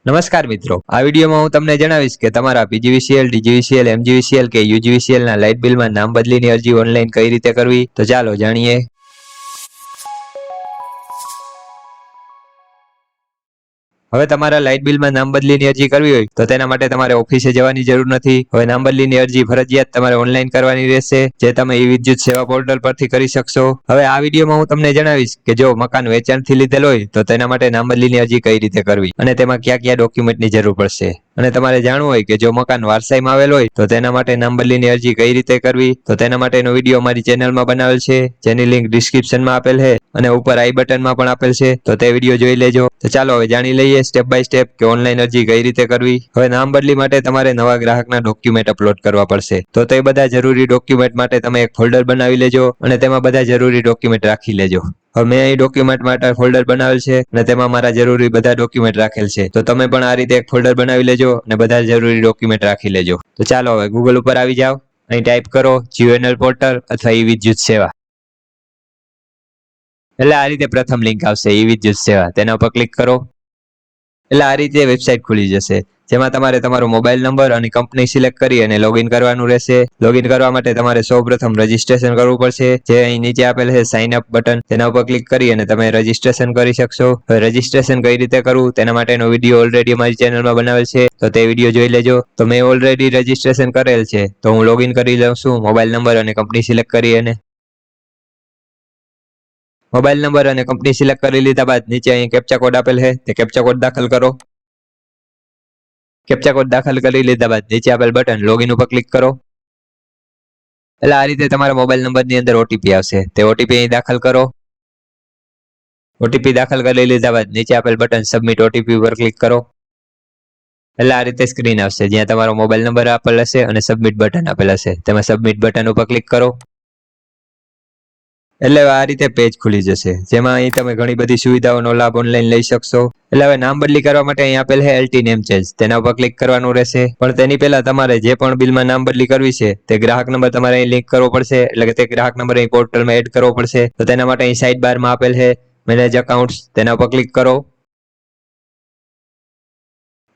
નમસ્કાર મિત્રો, આ વિડીયોમાં હું તમને જણાવીશ કે તમારા પીજીવીસીએલ, ડીજીવીસીએલ, એમજીવીસીએલ કે યુજીવીસીએલ ના લાઇટ બિલમાં નામ બદલીની અરજી ઓનલાઈન કઈ રીતે કરવી, તો ચાલો જાણીએ। હવે તમારા લાઇટ બિલમાં નામ બદલીની અરજી કરવી હોય તો તેના માટે તમારે ઓફિસે જવાની જરૂર નથી। હવે નામ બદલીની અરજી ફરજિયાત તમારે ઓનલાઈન કરવાની રહેશે, જે તમે ઈ-વિદ્યુત સેવા પોર્ટલ પરથી કરી શકશો। હવે આ વિડીયોમાં હું તમને જણાવીશ કે જો મકાન વેચાણથી લીધેલ હોય તો તેના માટે નામ બદલીની અરજી કઈ રીતે કરવી અને તેમાં કયા કયા ડોક્યુમેન્ટની જરૂર પડશે। અને તમારે જાણવું હોય કે જો મકાન વારસાઈમાં આવેલ હોય તો તેના માટે નામ બદલીની અરજી કઈ રીતે કરવી, તો તેના માટેનો વિડીયો અમારી ચેનલમાં બનાવેલ છે, જેની લિંક ડિસ્ક્રિપ્શનમાં આપેલ છે અને ઉપર આઈ બટનમાં પણ આપેલ છે, તો તે વિડીયો જોઈ લેજો। તો ચાલો હવે જાણી લઈએ સ્ટેપ બાય સ્ટેપ કે ઓનલાઈન અરજી કઈ રીતે કરવી। હવે નામ બદલી માટે તમારે નવા ગ્રાહકના ડોક્યુમેન્ટ અપલોડ કરવા પડશે, તો તે બધા જરૂરી ડોક્યુમેન્ટ માટે તમે એક ફોલ્ડર બનાવી લેજો અને તેમાં બધા જરૂરી ડોક્યુમેન્ટ રાખી લેજો। હવે મેં અહીં ડોક્યુમેન્ટ માટે ફોલ્ડર બનાવેલ છે અને તેમાં મારા જરૂરી બધા ડોક્યુમેન્ટ રાખેલ છે, તો તમે પણ આ રીતે એક ફોલ્ડર બનાવી લેજો અને બધા જરૂરી ડોક્યુમેન્ટ રાખી લેજો। તો ચાલો હવે ગૂગલ ઉપર આવી જાઓ, અહીં ટાઈપ કરો જીઓએનએલ પોર્ટલ અથવા ઈ-વિદ્યુત સેવા। એટલે આ રીતે પ્રથમ લિંક આવશે ઈ-વિદ્યુત સેવા, તેના ઉપર ક્લિક કરો એટલે આ રીતે વેબસાઇટ ખુલી જશે, જેમાં તમારે તમારો મોબાઈલ નંબર અને કંપની સિલેક્ટ કરી અને લોગિન કરવાનું રહેશે। લોગિન કરવા માટે તમારે સૌપ્રથમ રજીસ્ટ્રેશન કરવું પડશે, જે અહીં નીચે આપેલ છે સાઇન અપ બટન, તેના ઉપર ક્લિક કરી અને તમે રજીસ્ટ્રેશન કરી શકશો। હવે રજીસ્ટ્રેશન કઈ રીતે કરવું તેના માટેનો વિડીયો ઓલરેડી અમારી ચેનલમાં બનાવેલ છે, તો તે વિડીયો જોઈ લેજો। તો મેં ઓલરેડી રજીસ્ટ્રેશન કરેલ છે, તો હું લોગિન કરી લઉં છું મોબાઈલ નંબર અને કંપની સિલેક્ટ કરી અને મોબાઈલ નંબર અને કંપની સિલેક્ટ કરી લીધા બાદ નીચે અહીં કેપ્ચા કોડ આપેલ છે, તે કેપ્ચા કોડ દાખલ કરો। કેપ્ચા કોડ દાખલ કરી લીધા બાદ નીચે આપેલ બટન લોગિન ઉપર ક્લિક કરો એટલે આ રીતે તમારા મોબાઈલ નંબરની અંદર ઓટીપી આવશે, તે ઓટીપી અહીં દાખલ કરો। ઓટીપી દાખલ કરી લીધા બાદ નીચે આપેલ બટન સબમિટ ઓટીપી ઉપર ક્લિક કરો એટલે આ રીતે સ્ક્રીન આવશે, જ્યાં તમારો મોબાઈલ નંબર આપેલ હશે અને સબમિટ બટન આપેલ હશે, તેમાં સબમિટ બટન ઉપર ક્લિક કરો એટલે આ રીતે પેજ ખુલી જશે, જેમાં અહીં તમે ઘણી બધી સુવિધાઓનો લાભ ઓનલાઈન લઈ શકશો। એટલે હવે નામ બદલી કરવા માટે અહીં આપેલ છે એલટી નેમ ચેન્જ, તેના ઉપર ક્લિક કરવાનું રહેશે, પણ તેની પહેલા તમારે જે પણ બિલમાં નામ બદલી કરવી છે તે ગ્રાહક નંબર તમારે અહીં લિંક કરવો પડશે, એટલે કે તે ગ્રાહક નંબર અહીં પોર્ટલમાં એડ કરવો પડશે। તો તેના માટે અહીં સાઇડ બારમાં આપેલ છે મેનેજ અકાઉન્ટ્સ, તેના ઉપર ક્લિક કરો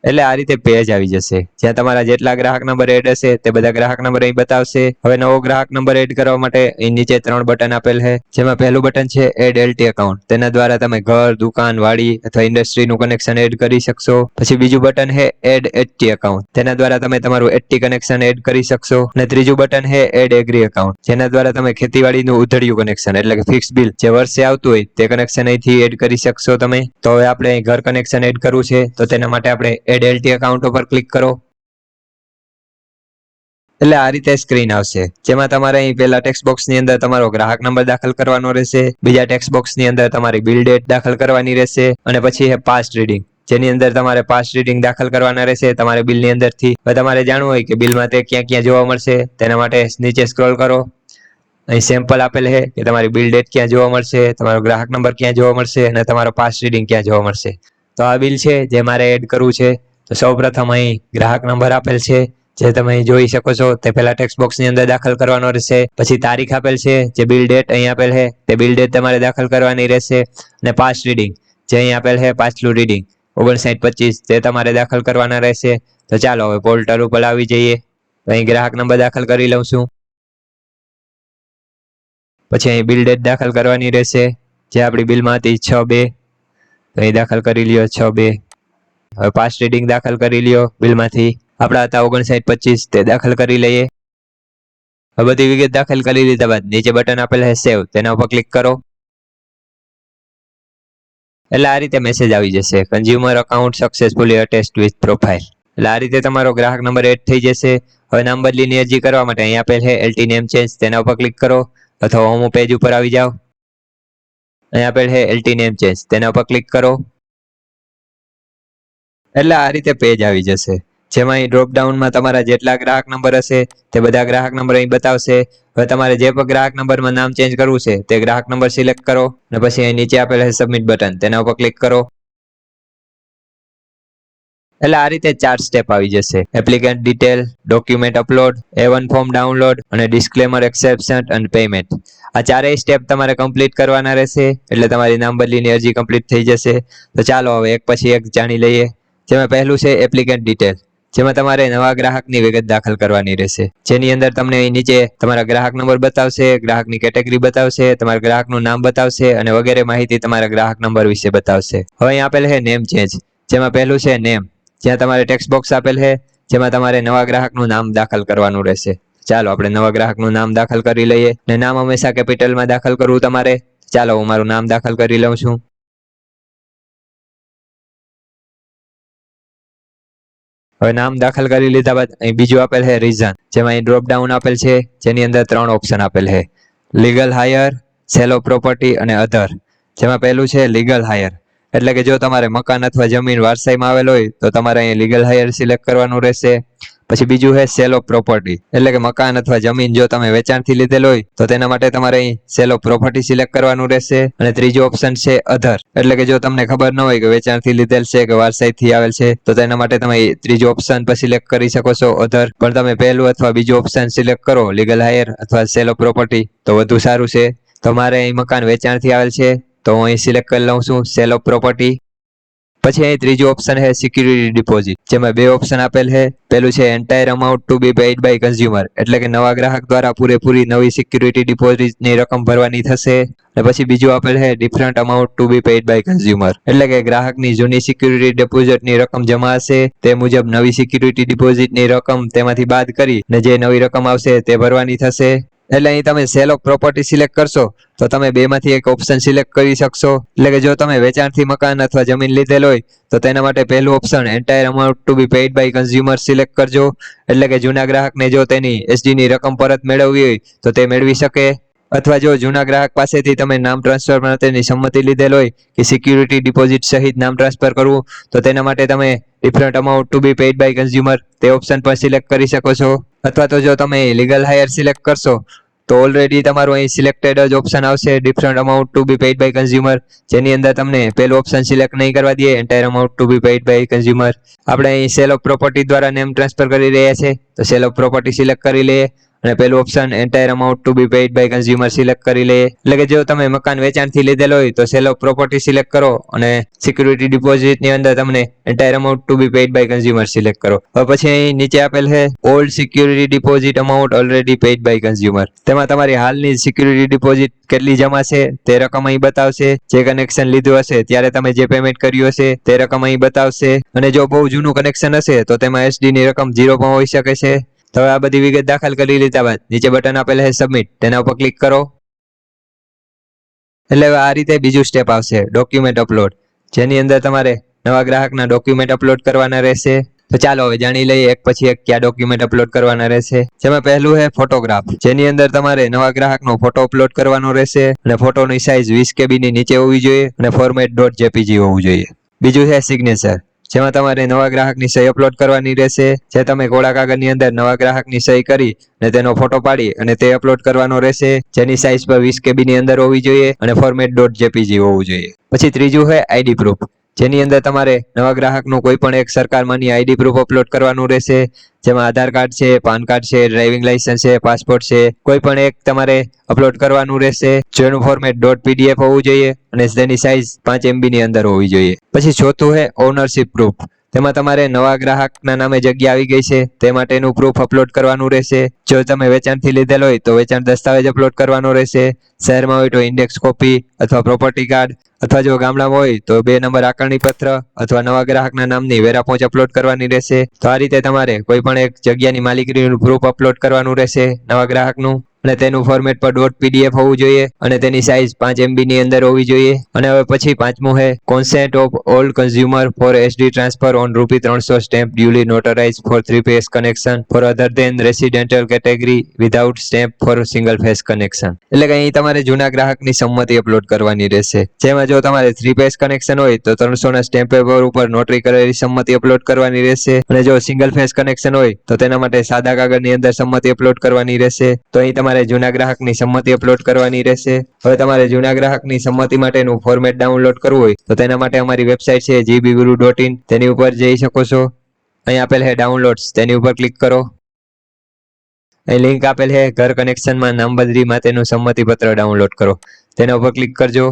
એટલે આ રીતે પેજ આવી જશે, જ્યાં તમારા જેટલા ગ્રાહક નંબર એડ હશે તે બધા ગ્રાહક નંબર અહીં બતાવશે। હવે નવો ગ્રાહક નંબર એડ કરવા માટે અહીં નીચે 3 બટન આપેલ છે, જેમાં પહેલું બટન છે એડ એલટી એકાઉન્ટ, તેના દ્વારા તમે ઘર, દુકાન, વાડી અથવા ઇન્ડસ્ટ્રીનું કનેક્શન એડ કરી શકશો। પછી બીજું બટન છે એડ એચટી એકાઉન્ટ, તેના દ્વારા તમે તમારું એચટી કનેક્શન એડ કરી શકશો। અને ત્રીજું બટન છે એડ એગ્રી એકાઉન્ટ, જેના દ્વારા તમે ખેતીવાડીનું ઉધડિયું કનેક્શન એટલે કે ફિક્સ બિલ જે વર્ષે આવતું હોય તે કનેક્શન અહીંથી એડ કરી શકશો તમે। તો હવે આપણે અહીં ઘર કનેક્શન એડ કરવું છે, તો તેના માટે આપણે એડ એલટી એકાઉન્ટ ઉપર ક્લિક કરો એટલે આ રીતે સ્ક્રીન આવશે, જેમાં તમારે અહીં પહેલા ટેક્સ્ટ બોક્સની અંદર તમારો ગ્રાહક નંબર દાખલ કરવાનો રહેશે, બીજા ટેક્સ્ટ બોક્સની અંદર તમારી બિલ ડેટ દાખલ કરવાની રહેશે અને પછી છે પાસ્ટ રીડિંગ, જેની અંદર તમારે પાસ્ટ રીડિંગ દાખલ કરવાના રહેશે તમારે બિલની અંદરથી। હવે તમારે જાણવું હોય કે બિલમાં તે ક્યાં ક્યાં જોવા મળશે, તેના માટે નીચે સ્ક્રોલ કરો, અહીં સેમ્પલ આપેલ છે કે તમારી બિલ ડેટ ક્યાં જોવા મળશે, તમારો ગ્રાહક નંબર ક્યાં જોવા મળશે અને તમારો પાસ્ટ રીડિંગ ક્યાં જોવા મળશે। તો આ બિલ છે જે મારે એડ કરવું છે, તો સૌપ્રથમ અહીં ગ્રાહક નંબર આપેલ છે જે તમે અહીં જોઈ શકો છો, તે પહેલા ટેક્સ્ટ બોક્સની અંદર દાખલ કરવાનો રહેશે। પછી તારીખ આપેલ છે, જે બિલ ડેટ અહીં આપેલ છે તે બિલ ડેટ તમારે દાખલ કરવાની રહેશે અને પાસ્ટ રીડિંગ જે અહીં આપેલ છે પાછલું રીડિંગ 5925 તે તમારે દાખલ કરવાના રહેશે। તો ચાલો હવે પોર્ટલ ઉપર આવી જઈએ, અહીં ગ્રાહક નંબર દાખલ કરી લઉં છું, પછી અહીં બિલ ડેટ દાખલ કરવાની રહેશે, જે આપણી બિલમાં હતી 6/2, તો અહીં દાખલ કરી લ્યો 6/2। હવે પાસ્ટ રીડિંગ દાખલ કરી લ્યો, બિલમાંથી આપણા હતા 5925 તે દાખલ કરી લઈએ। હવે બધી વિગત દાખલ કરી લીધા બાદ નીચે બટન આપેલ છે સેવ, તેના ઉપર ક્લિક કરો એટલે આ રીતે મેસેજ આવી જશે consumer account successfully attached with profile, એટલે આ રીતે તમારો ગ્રાહક નંબર એડ થઈ જશે। હવે નામ બદલીની અરજી કરવા માટે અહીં આપેલ છે એલટી નેમ ચેન્જ, તેના ઉપર ક્લિક કરો અથવા હોમ પેજ ઉપર આવી જાઓ, અહીં આપેલ છે એલટી નેમ ચેન્જ, તેના ઉપર ક્લિક કરો એટલે આ રીતે પેજ આવી જશે, જેમાં અહીં ડ્રોપ ડાઉનમાં તમારા જેટલા ગ્રાહક નંબર હશે તે બધા ગ્રાહક નંબર અહીં બતાવશે। હવે તમારે જે પણ ગ્રાહક નંબરમાં નામ ચેન્જ કરવું છે તે ગ્રાહક નંબર સિલેક્ટ કરો અને પછી અહીં નીચે આપેલ છે સબમિટ બટન, તેના ઉપર ક્લિક કરો એટલે આ રીતે 4 સ્ટેપ આવી જશે, applicant detail, document upload, A1 form download અને ડિસ્ક્લેમર એક્સેપ્શન અને પેમેન્ટ। આ ચારેય સ્ટેપ તમારે કમ્પ્લીટ કરવાના રહેશે એટલે તમારી નામ બદલીની અરજી કમ્પ્લીટ થઈ જશે। તો ચાલો હવે એક પછી એક જાણી લઈએ। જેમાં પહેલું છે એપ્લિકન્ટ ડિટેલ, જેમાં તમારે નવા ગ્રાહકની વિગત દાખલ કરવાની રહેશે, જેની અંદર તમને અહીં નીચે તમારા ગ્રાહક નંબર બતાવશે, ગ્રાહકની કેટેગરી બતાવશે, તમારા ગ્રાહકનું નામ બતાવશે અને વગેરે માહિતી તમારા ગ્રાહક નંબર વિશે બતાવશે. હવે અહીં આપેલ છે નેમ ચેન્જ, જેમાં પહેલું છે નેમ, જ્યાં તમારે ટેક્સ્ટ બોક્સ આપેલ છે, જેમાં તમારે નવા ગ્રાહકનું નામ દાખલ કરવાનું રહેશે. ચાલો આપણે નવા ગ્રાહકનું નામ દાખલ કરી લઈએ, ને નામ હંમેશા કેપિટલમાં દાખલ કરવું તમારે. ચાલો હું મારું નામ દાખલ કરી લઉં છું. હવે નામ દાખલ કરી લીધા બાદ અહીં બીજું આપેલ છે રીઝન, જેમાં અહીં ડ્રોપ ડાઉન આપેલ છે, જેની અંદર 3 ઓપ્શન આપેલ છે, legal higher, cell of property અને અધર. જેમાં પહેલું છે લીગલ હાયર, એટલે કે જો તમારે મકાન અથવા જમીન વારસાઈમાં આવેલ હોય તો તમારે અહીં લીગલ હાયર સિલેક્ટ કરવાનું રહેશે. પછી બીજું છે સેલ ઓફ પ્રોપર્ટી, એટલે કે મકાન અથવા જમીન જો તમે વેચાણથી લીધેલ હોય તો તેના માટે તમારે અહીં સેલ ઓફ પ્રોપર્ટી સિલેક્ટ કરવાનું રહેશે. અને ત્રીજો ઓપ્શન છે અધર, એટલે કે જો તમને ખબર ન હોય કે વેચાણથી લીધેલ છે કે વારસાઈથી આવેલ છે તો તેના માટે તમે ત્રીજો ઓપ્શન પર સિલેક્ટ કરી શકો છો અધર. પણ તમે પહેલું અથવા બીજું ઓપ્શન સિલેક્ટ કરો લીગલ હાયર અથવા સેલ ઓફ પ્રોપર્ટી તો વધુ સારું છે. તમારે અહીં મકાન વેચાણથી આવેલ છે તો હું અહીં સિલેક્ટ કરી લઉં છું સેલ ઓફ પ્રોપર્ટી. પછી અહીં ત્રીજો ઓપ્શન છે સિક્યુરિટી ડિપોઝિટ, જેમાં 2 ઓપ્શન આપેલ છે. પહેલું છે entire amount to be paid by consumer, એટલે કે નવા ગ્રાહક દ્વારા પૂરેપૂરી નવી સિક્યુરિટી ડિપોઝિટની રકમ ભરવાની થશે. અને પછી બીજું આપેલ છે different amount to be paid by consumer, એટલે કે ગ્રાહકની જૂની સિક્યુરિટી ડિપોઝિટની રકમ જમા હશે તે મુજબ નવી સિક્યુરિટી ડિપોઝિટની રકમ તેમાંથી બાદ કરી ને જે નવી રકમ આવશે તે ભરવાની થશે. એટલે અહીં તમે સેલ ઓફ પ્રોપર્ટી સિલેક્ટ કરશો તો તમે બેમાંથી એક ઓપ્શન સિલેક્ટ કરી શકશો. એટલે કે જો તમે વેચાણથી મકાન અથવા જમીન લીધેલ હોય તો તેના માટે પહેલું option entire amount to be paid by consumer select કરજો, એટલે કે જૂના ગ્રાહકને જો તેની એસડીની રકમ પરત મેળવવી હોય તો તે મેળવી શકે. અથવા જો જૂના ગ્રાહક પાસેથી તમે નામ ટ્રાન્સફર માટેની સંમતિ લીધેલ હોય કે સિક્યુરિટી ડિપોઝિટ સહિત નામ ટ્રાન્સફર કરવું તો તેના માટે તમે different amount to be paid by consumer તે ઓપ્શન પર સિલેક્ટ કરી શકો છો. અથવા તો જો તમે લીગલ હાયર સિલેક્ટ કરશો તો ઓલરેડી તમારું અહીં સિલેક્ટેડ જ ઓપ્શન આવશે different amount to be paid by consumer, જેની અંદર તમને પહેલું ઓપ્શન સિલેક્ટ નહીં કરવા દે entire amount to be paid by consumer. આપણે અહીં સેલ ઓફ પ્રોપર્ટી દ્વારા નેમ ટ્રાન્સફર કરી રહ્યા છે તો સેલ ઓફ પ્રોપર્ટી સિલેક્ટ કરી લઈએ અને પહેલું option entire amount to be paid by consumer select કરી લઈએ. એટલે કે જો તમે મકાન વેચાણથી લીધેલ હોય તો સેલ ઓફ પ્રોપર્ટી સિલેક્ટ કરો અને સિક્યુરિટી ડિપોઝિટની અંદર તમને entire amount to be paid by consumer select કરો. હવે પછી અહીં નીચે આપેલ છે old security deposit amount already paid by consumer, તેમાં તમારી હાલની સિક્યુરિટી ડિપોઝિટ કેટલી જમા છે તે રકમ અહીં બતાવશે. જે કનેક્શન લીધું હશે ત્યારે તમે જે પેમેન્ટ કર્યું હશે તે રકમ અહીં બતાવશે. અને જો બહુ જૂનું કનેક્શન હશે તો તેમાં એસડીની રકમ 0 પણ હોઈ શકે છે. તો હવે આ બધી વિગત દાખલ કરી લીધા બાદ નીચે બટન આપેલ છે સબમિટ, તેના ઉપર ક્લિક કરો. એટલે હવે આ રીતે બીજું સ્ટેપ આવશે ડોક્યુમેન્ટ અપલોડ, જેની અંદર તમારે નવા ગ્રાહકના ડોક્યુમેન્ટ અપલોડ કરવાના રહેશે. તો ચાલો હવે જાણી લઈએ એક પછી એક કયા ડોક્યુમેન્ટ અપલોડ કરવાના રહેશે. જેમાં પહેલું છે ફોટોગ્રાફ, જેની અંદર તમારે નવા ગ્રાહકનો ફોટો અપલોડ કરવાનો રહેશે અને ફોટોની સાઇઝ 20 KB ની નીચે હોવી જોઈએ અને ફોર્મેટ .jpg હોવું જોઈએ. બીજું છે સિગ્નેચર, જેમાં તમારે નવા ગ્રાહકની સહી અપલોડ કરવાની રહેશે. જે તમે કોળા કાગળની અંદર નવા ગ્રાહકની સહી કરી અને તેનો ફોટો પાડી અને તે અપલોડ કરવાનો રહેશે, જેની સાઇઝ પર 20 KB ની અંદર હોવી જોઈએ અને ફોર્મેટ .jpg હોવું જોઈએ. પછી ત્રીજું છે આઈડી પ્રૂફ, જેની અંદર તમારે નવા ગ્રાહકનું કોઈ પણ એક સરકાર માન્ય આઈડી પ્રૂફ અપલોડ કરવાનું રહેશે. જેમાં આધાર કાર્ડ છે, પાન કાર્ડ છે, ડ્રાઇવિંગ લાયસન્સ છે, પાસપોર્ટ છે, કોઈ પણ એક તમારે અપલોડ કરવાનું રહેશે. જેનું ફોર્મેટ .pdf હોવું જોઈએ અને તેની સાઇઝ 5 MB ની અંદર હોવી જોઈએ. પછી ચોથું છે ઓનરશિપ પ્રૂફ, તેમાં તમારે નવા ગ્રાહકના નામે જગ્યા આવી ગઈ છે તે માટેનું પ્રૂફ અપલોડ કરવાનું રહેશે. જો તમે વેચાણથી લીધેલ હોય તો વેચાણ દસ્તાવેજ અપલોડ કરવાનો રહેશે. શહેરમાં હોય તો ઇન્ડેક્સ કોપી અથવા પ્રોપર્ટી કાર્ડ, અથવા જો ગામડામાં હોય તો 2 નંબર આકારણી પત્ર અથવા નવા ગ્રાહકના નામની વેરા પહોંચ અપલોડ કરવાની રહેશે. તો આ રીતે તમારે કોઈ પણ એક જગ્યાની માલિકીનું પ્રૂફ અપલોડ કરવાનું રહેશે નવા ગ્રાહકનું અને તેનું ફોર્મેટ પર .pdf હોવું જોઈએ અને તેની સાઇઝ 5 MB ની અંદર હોવી જોઈએ. અને હવે પછી પાંચમું છે consent of all consumer for SD transfer on ₹300 stamp duly notarize for 3-phase connection for other than residential category without stamp for single phase connection. એટલે કે અહીં તમારે જૂના ગ્રાહકની સંમતિ અપલોડ કરવાની રહેશે. જેમાં જો તમારે 3-phase કનેક્શન હોય તો 300 ના સ્ટેમ્પ પેપર ઉપર નોટરી કરેલી સંમતિ અપલોડ કરવાની રહેશે. અને જો સિંગલ ફેઝ કનેક્શન હોય તો તેના માટે સાદા કાગળની અંદર સંમતિ અપલોડ કરવાની રહેશે. તો અહીં તમારે જૂના ગ્રાહકની સંમતિ અપલોડ કરવાની રહેશે. હવે તમારે જૂના ગ્રાહકની સંમતિ માટેનું ફોર્મેટ ડાઉનલોડ કરવું હોય તો તેના માટે અમારી વેબસાઇટ છે gbguru.in, તેની ઉપર જઈ શકો છો. અહીં આપેલ છે ડાઉનલોડ્સ, તેની ઉપર ક્લિક કરો. અહીં લિંક આપેલ છે ઘર કનેક્શનમાં નામબદલી માટેનું સંમતિ પત્ર ડાઉનલોડ કરો, તેના ઉપર ક્લિક કરજો.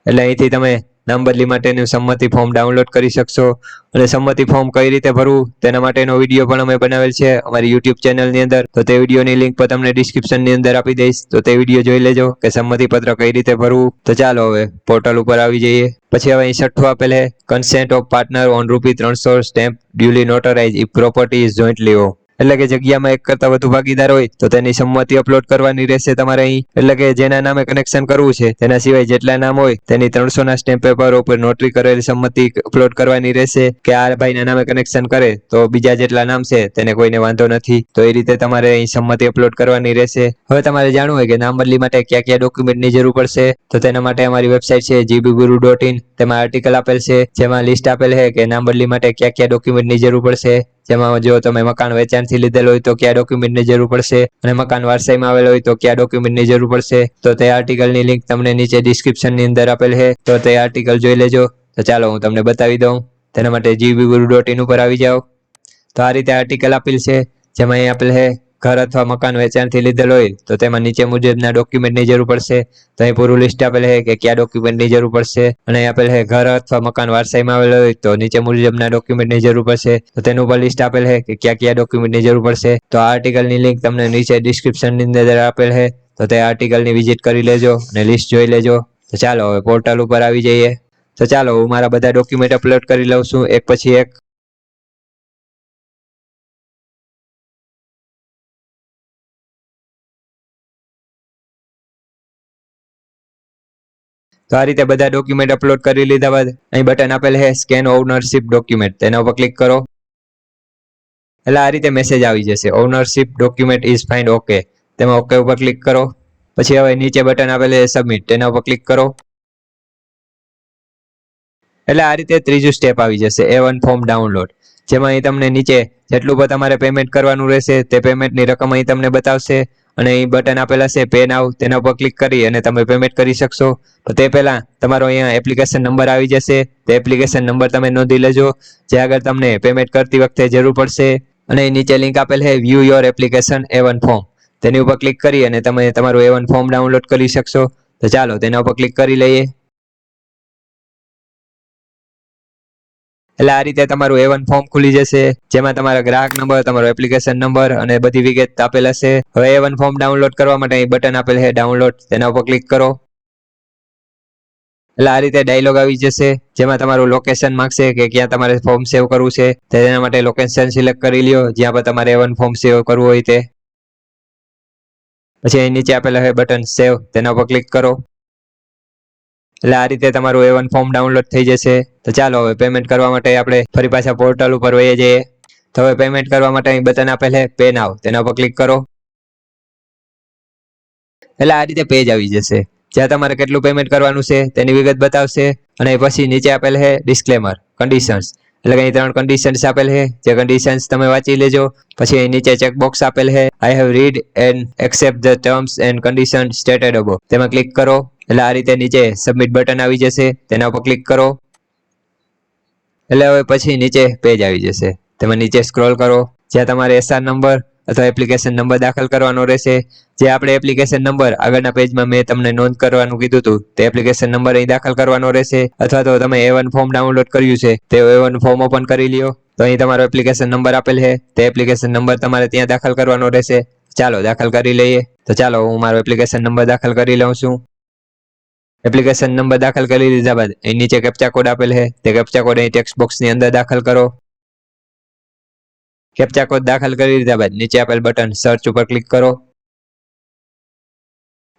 એટલે અહીંથી તમે નામ બદલી માટેનું સંમતિ ફોર્મ ડાઉનલોડ કરી શકશો અને સંમતિ ફોર્મ કઈ રીતે ભરવું તેના માટેનો વિડીયો પણ અમે બનાવેલ છે અમારી YouTube ચેનલની અંદર, તો તે વિડીયોની લિંક પણ તમને ડિસ્ક્રિપ્શનની અંદર આપી દઈશ, તો તે વિડીયો જોઈ લેજો કે સંમતિ પત્ર કઈ રીતે ભરવું. તો ચાલો હવે પોર્ટલ ઉપર આવી જઈએ. પછી હવે અહીં છઠ્ઠું આપેલ છે consent of partner on ₹300 stamp duly notarise if property is jointly on. એટલે કે જગ્યામાં એક કરતા વધુ ભાગીદાર હોય તો તેની સંમતિ અપલોડ કરવાની રહેશે તમારે અહીં. એટલે કે જેના નામે કનેક્શન કરવું છે તેના સિવાય જેટલા નામ હોય તેની 300ના સ્ટેમ્પ પેપર ઉપર નોટરી કરેલી સંમતિ અપલોડ કરવાની રહેશે કે આ ભાઈના નામે કનેક્શન કરે તો બીજા જેટલા નામ છે તેને કોઈને વાંધો નથી. તો એ રીતે તમારે અહીં સંમતિ અપલોડ કરવાની રહેશે. હવે તમારે જાણવું હોય કે નામ બદલી માટે કયા કયા ડોક્યુમેન્ટની જરૂર પડશે, તો તેના માટે અમારી વેબસાઇટ છે gbguru.in, તેમાં આર્ટિકલ આપેલ છે જેમાં લિસ્ટ આપેલ છે કે નામ બદલી માટે કયા કયા ડોક્યુમેન્ટની જરૂર પડશે. જેમાં જો તમે મકાન વેચાણથી લીધેલ હોય તો કયા ડોક્યુમેન્ટની જરૂર પડશે અને મકાન વારસાઈમાં આવેલ હોય તો કયા ડોક્યુમેન્ટની જરૂર પડશે. તો તે આર્ટિકલની લિંક તમને નીચે ડિસ્ક્રિપ્શનની અંદર આપેલ છે, તો તે આર્ટિકલ જોઈ લેજો. તો ચાલો હું તમને બતાવી દઉં. તેના માટે gbguru.in ઉપર આવી જાઓ. તો આ રીતે આર્ટિકલ આપેલ છે જેમાં અહીં આપેલ છે ઘર અથવા મકાન વેચાણથી લીધેલ હોય તો તેમાં નીચે મુજબના ડોક્યુમેન્ટની જરૂર પડશે. તો અહીં પૂરું લિસ્ટ આપેલ છે કે કયા ડોક્યુમેન્ટની જરૂર પડશે અને અહીં આપેલ છે ઘર અથવા મકાન વારસાઈમાં આવેલ હોય તો નીચે મુજબના ડોક્યુમેન્ટની જરૂર પડશે. તો તેનું પણ લિસ્ટ આપેલ છે કે કયા કયા ડોક્યુમેન્ટની જરૂર પડશે. તો આ આર્ટિકલની લિંક તમને નીચે ડિસ્ક્રિપ્શનની અંદર આપેલ છે, તો તે આર્ટિકલની વિઝિટ કરી લેજો અને લિસ્ટ જોઈ લેજો. તો ચાલો હવે પોર્ટલ ઉપર આવી જઈએ. તો ચાલો હું મારા બધા ડોક્યુમેન્ટ અપલોડ કરી લઉં છું એક પછી એક. તો આ રીતે બધા ડોક્યુમેન્ટ અપલોડ કરી લીધા બાદ અહીં બટન આપેલ છે સ્કેન ઓનરશિપ ડોક્યુમેન્ટ, તેના ઉપર ક્લિક કરો. એટલે આ રીતે મેસેજ આવી જશે ownership document is find okay, તેમાં ઓકે ઉપર ક્લિક કરો. પછી હવે નીચે બટન આપેલ છે સબમિટ, તેના ઉપર ક્લિક કરો. એટલે આ રીતે ત્રીજું સ્ટેપ આવી જશે A1 ફોર્મ ડાઉનલોડ, જેમાં અહીં તમને નીચે જેટલું પણ તમારે પેમેન્ટ કરવાનું રહેશે તે પેમેન્ટની રકમ અહીં તમને બતાવશે અને અહીં બટન આપેલા છે પે નાઉ, તેના ઉપર ક્લિક કરી અને તમે પેમેન્ટ કરી શકશો. તો તે પહેલા તમારો અહીંયા એપ્લિકેશન નંબર આવી જશે, તે એપ્લિકેશન નંબર તમે નોંધી લેજો જે આગળ તમને પેમેન્ટ કરતી વખતે જરૂર પડશે. અને નીચે લિંક આપેલ છે view your application A1 form, તેની ઉપર ક્લિક કરી અને તમે તમારું A1 ફોર્મ ડાઉનલોડ કરી શકશો. તો ચાલો તેના ઉપર ક્લિક કરી લઈએ. એટલે આ રીતે તમારું A1 ફોર્મ ખુલી જશે જેમાં તમારા ગ્રાહક નંબર, તમારો એપ્લિકેશન નંબર અને બધી વિગત આપેલ હશે. હવે A1 ફોર્મ ડાઉનલોડ કરવા માટે અહીં બટન આપેલ છે ડાઉનલોડ, તેના ઉપર ક્લિક કરો. એટલે આ રીતે ડાયલોગ આવી જશે જેમાં તમારું લોકેશન માંગશે કે ક્યાં તમારે ફોર્મ સેવ કરવું છે, તેના માટે લોકેશન સિલેક્ટ કરી લ્યો જ્યાં પર તમારે A1 ફોર્મ સેવ કરવું હોય તે. પછી અહીં નીચે આપેલા છે બટન સેવ, તેના ઉપર ક્લિક કરો. એટલે આ રીતે તમારું A1 ફોર્મ ડાઉનલોડ થઈ જશે. તો ચાલો હવે પેમેન્ટ કરવા માટે આપણે ફરી પાછા પોર્ટલ ઉપર વહી જઈએ. તો હવે પેમેન્ટ કરવા માટે અહીં બટન આપેલ છે પે નાઉ, તેના ઉપર ક્લિક કરો. એટલે આ રીતે પેજ આવી જશે જ્યાં તમારે કેટલું પેમેન્ટ કરવાનું છે તેની વિગત બતાવશે અને પછી નીચે આપેલ છે ડિસ્ક્લેમર કન્ડિશન્સ, એટલે કે અહીં 3 કન્ડિશન્સ આપેલ છે જે કન્ડિશન્સ તમે વાંચી લેજો. પછી અહીં નીચે ચેકબોક્સ આપેલ છે I have read and accept the terms and conditions stated above, તેમાં ક્લિક કરો. એટલે આ રીતે નીચે સબમિટ બટન આવી જશે, તેના ઉપર ક્લિક કરો. એટલે હવે પછી નીચે પેજ આવી જશે, તેમાં નીચે સ્ક્રોલ કરો જ્યાં તમારે SR નંબર અથવા એપ્લિકેશન નંબર દાખલ કરવાનો રહેશે. જે આપણે એપ્લિકેશન નંબર આગળના પેજમાં મેં તમને નોંધ કરવાનું કીધું હતું તે એપ્લિકેશન નંબર અહીં દાખલ કરવાનો રહેશે, અથવા તો તમે A1 ફોર્મ ડાઉનલોડ કર્યું છે તે A1 ફોર્મ ઓપન કરી લ્યો. તો અહીં તમારો એપ્લિકેશન નંબર આપેલ છે તે એપ્લિકેશન નંબર તમારે ત્યાં દાખલ કરવાનો રહેશે. ચાલો દાખલ કરી લઈએ. તો ચાલો હું મારો એપ્લિકેશન નંબર દાખલ કરી લઉં છું. એપ્લિકેશન નંબર દાખલ કરી લીધા બાદ અહીં નીચે કેપ્ચા કોડ આપેલ છે તે કેપ્ચા કોડ અહીં ટેક્સ્ટ બોક્સની અંદર દાખલ કરો. કેપ્ચા કોડ દાખલ કરી લીધા બાદ નીચે આપેલ બટન સર્ચ ઉપર ક્લિક કરો.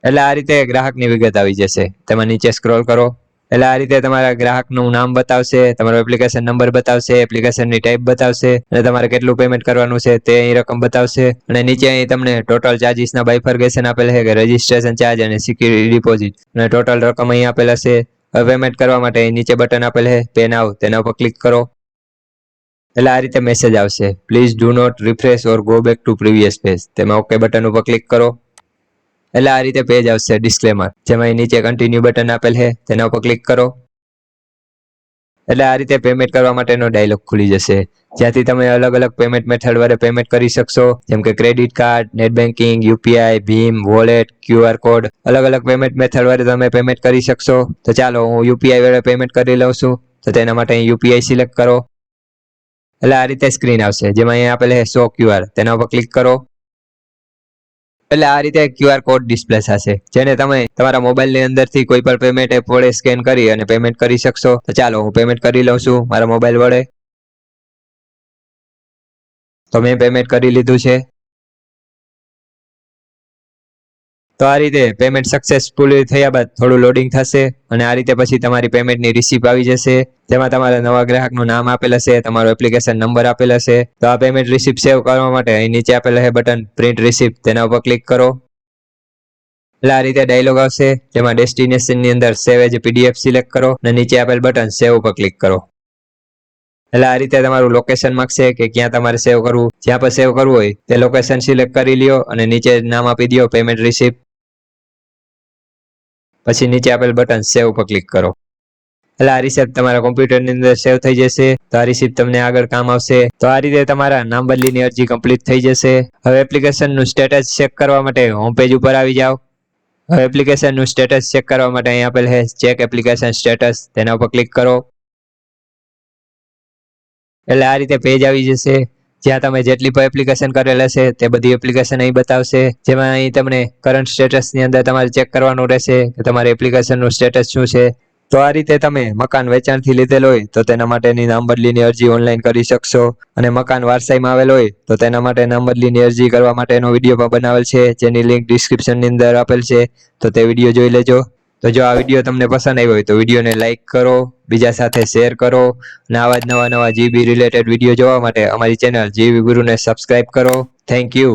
એટલે આ રીતે ગ્રાહકની વિગત આવી જશે, તેમાં નીચે સ્ક્રોલ કરો. એટલે આ રીતે તમારા ગ્રાહકનું નામ બતાવશે, તમારો એપ્લિકેશન નંબર બતાવશે, એપ્લિકેશનની ટાઈપ બતાવશે અને તમારે કેટલું પેમેન્ટ કરવાનું છે તે અહીં રકમ બતાવશે. અને નીચે અહીં તમને ટોટલ ચાર્જિસના બાયફર્ગેશન આપેલ છે કે રજિસ્ટ્રેશન ચાર્જ અને સિક્યુરિટી ડિપોઝિટ અને ટોટલ રકમ અહીં આપેલ હશે. હવે પેમેન્ટ કરવા માટે નીચે બટન આપેલ છે પે નાઉ, તેના ઉપર ક્લિક કરો. એટલે આ રીતે મેસેજ આવશે please do not refresh or go back to previous page, તેમાં ઓકે બટન ઉપર ક્લિક કરો. એટલે આ રીતે પેજ આવશે ડિસ્ક્લેમર, જેમાં નીચે કન્ટિન્યુ બટન આપેલ છે તેના ઉપર ક્લિક કરો. એટલે આ રીતે પેમેન્ટ કરવા માટેનો ડાયલોગ ખુલી જશે, જ્યાંથી તમે અલગ અલગ પેમેન્ટ મેથડ વડે પેમેન્ટ કરી શકશો, જેમ કે credit card, net banking, UPI, ભીમ, વોલેટ, QR કોડ, અલગ અલગ પેમેન્ટ મેથડ વડે તમે પેમેન્ટ કરી શકશો. તો ચાલો હું યુપીઆઈ વડે પેમેન્ટ કરી લઉં છું. તો તેના માટે અહીં યુપીઆઈ સિલેક્ટ કરો. એટલે આ રીતે સ્ક્રીન આવશે, જેમાં અહીંયા આપેલ છે શો QR, તેના ઉપર ક્લિક કરો. એટલે આ રીતે QR કોડ ડિસ્પ્લે થશે, જેને તમે તમારા મોબાઈલની અંદરથી કોઈ પણ પેમેન્ટ એપ વડે સ્કેન કરી અને પેમેન્ટ કરી શકશો. તો ચાલો હું પેમેન્ટ કરી લઉં છું મારા મોબાઈલ વડે. તો મેં પેમેન્ટ કરી લીધું છે. તો આ રીતે પેમેન્ટ સક્સેસફુલી થયા બાદ થોડું લોડિંગ થશે અને આ રીતે પછી તમારી પેમેન્ટની રિસીપ્ટ આવી જશે, જેમાં તમારા નવા ગ્રાહકનું નામ આપેલ હશે, તમારો એપ્લિકેશન નંબર આપેલ હશે. તો આ પેમેન્ટ રિસીપ્ટ સેવ કરવા માટે અહીં નીચે આપેલ છે બટન પ્રિન્ટ રિસીપ્ટ, તેના ઉપર ક્લિક કરો. એટલે આ રીતે ડાયલોગ આવશે, જેમાં ડેસ્ટિનેશનની અંદર સેવ એઝ PDF સિલેક્ટ કરો અને નીચે આપેલ બટન સેવ ઉપર ક્લિક કરો. એટલે આ રીતે તમારું લોકેશન માંગશે કે ક્યાં તમારે સેવ કરવું. જ્યાં પર સેવ કરવું હોય તે લોકેશન સિલેક્ટ કરી લ્યો અને નીચે નામ આપી દો પેમેન્ટ રિસીપ્ટ. પછી નીચે આપેલ બટન સેવ ઉપર ક્લિક કરો. એટલે આ રિસિપ્ટ તમારા કોમ્પ્યુટરની અંદર સેવ થઈ જશે. તો આ રિસિપ્ટ તમને આગળ કામ આવશે. તો આ રીતે તમારા નામ બદલીની અરજી કમ્પ્લીટ થઈ જશે. હવે એપ્લિકેશનનું સ્ટેટસ ચેક કરવા માટે હોમ પેજ ઉપર આવી જાઓ. હવે એપ્લિકેશનનું સ્ટેટસ ચેક કરવા માટે અહીં આપેલ છે ચેક એપ્લિકેશન સ્ટેટસ, તેના ઉપર ક્લિક કરો. એટલે આ રીતે પેજ આવી જશે, જ્યાં તમે જેટલી પણ એપ્લિકેશન કરેલ હશે તે બધી એપ્લિકેશન અહીં બતાવશે, જેમાં અહીં તમને કરંટ સ્ટેટસની અંદર તમારે ચેક કરવાનું રહેશે કે તમારી એપ્લિકેશનનું સ્ટેટસ શું છે. તો આ રીતે તમે મકાન વેચાણથી લીધેલ હોય તો તેના માટેની નામ બદલીની અરજી ઓનલાઈન કરી શકશો, અને મકાન વારસાઈમાં આવેલ હોય તો તેના માટે નામ બદલીની અરજી કરવા માટેનો વિડીયો પણ બનાવેલ છે, જેની લિંક ડિસ્ક્રિપ્શનની અંદર આપેલ છે. તો તે વિડીયો જોઈ લેજો. તો જો આ વિડીયો તમને પસંદ આવ્યો હોય તો વિડીયોને લાઇક કરો, બીજા સાથે શેર કરો, અને આવા જ નવા GB રિલેટેડ વિડીયો જોવા માટે અમારી ચેનલ GB ગુરુને સબસ્ક્રાઇબ કરો. Thank you.